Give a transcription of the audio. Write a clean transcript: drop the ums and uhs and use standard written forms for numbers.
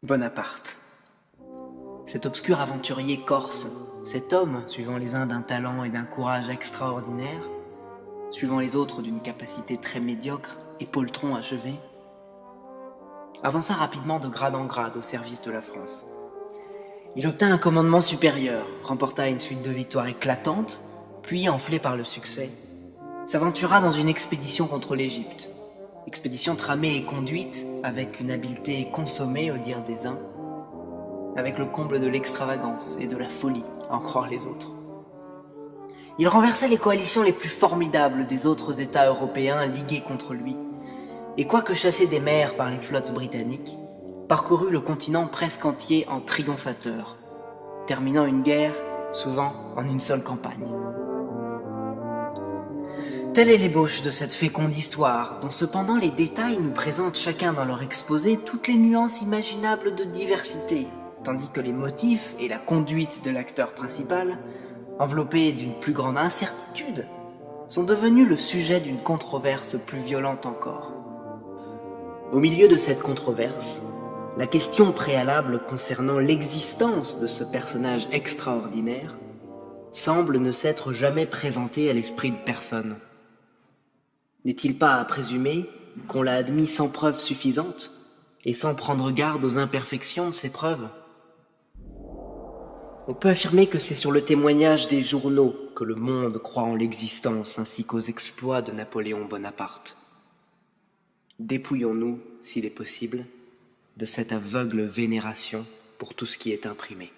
Bonaparte. Cet obscur aventurier corse, cet homme, suivant les uns d'un talent et d'un courage extraordinaire, suivant les autres d'une capacité très médiocre et poltron achevé, avança rapidement de grade en grade au service de la France. Il obtint un commandement supérieur, remporta une suite de victoires éclatantes, puis, enflé par le succès, s'aventura dans une expédition contre l'Égypte. Expédition tramée et conduite avec une habileté consommée au dire des uns, avec le comble de l'extravagance et de la folie, à en croire les autres. Il renversa les coalitions les plus formidables des autres États européens ligués contre lui, et quoique chassé des mers par les flottes britanniques, parcourut le continent presque entier en triomphateur, terminant une guerre, souvent en une seule campagne. Telle est l'ébauche de cette féconde histoire, dont cependant les détails nous présentent chacun dans leur exposé toutes les nuances imaginables de diversité, tandis que les motifs et la conduite de l'acteur principal, enveloppés d'une plus grande incertitude, sont devenus le sujet d'une controverse plus violente encore. Au milieu de cette controverse, la question préalable concernant l'existence de ce personnage extraordinaire semble ne s'être jamais présentée à l'esprit de personne. N'est-il pas à présumer qu'on l'a admis sans preuve suffisante et sans prendre garde aux imperfections de ces preuves? On peut affirmer que c'est sur le témoignage des journaux que le monde croit en l'existence ainsi qu'aux exploits de Napoléon Bonaparte. Dépouillons-nous, s'il est possible, de cette aveugle vénération pour tout ce qui est imprimé.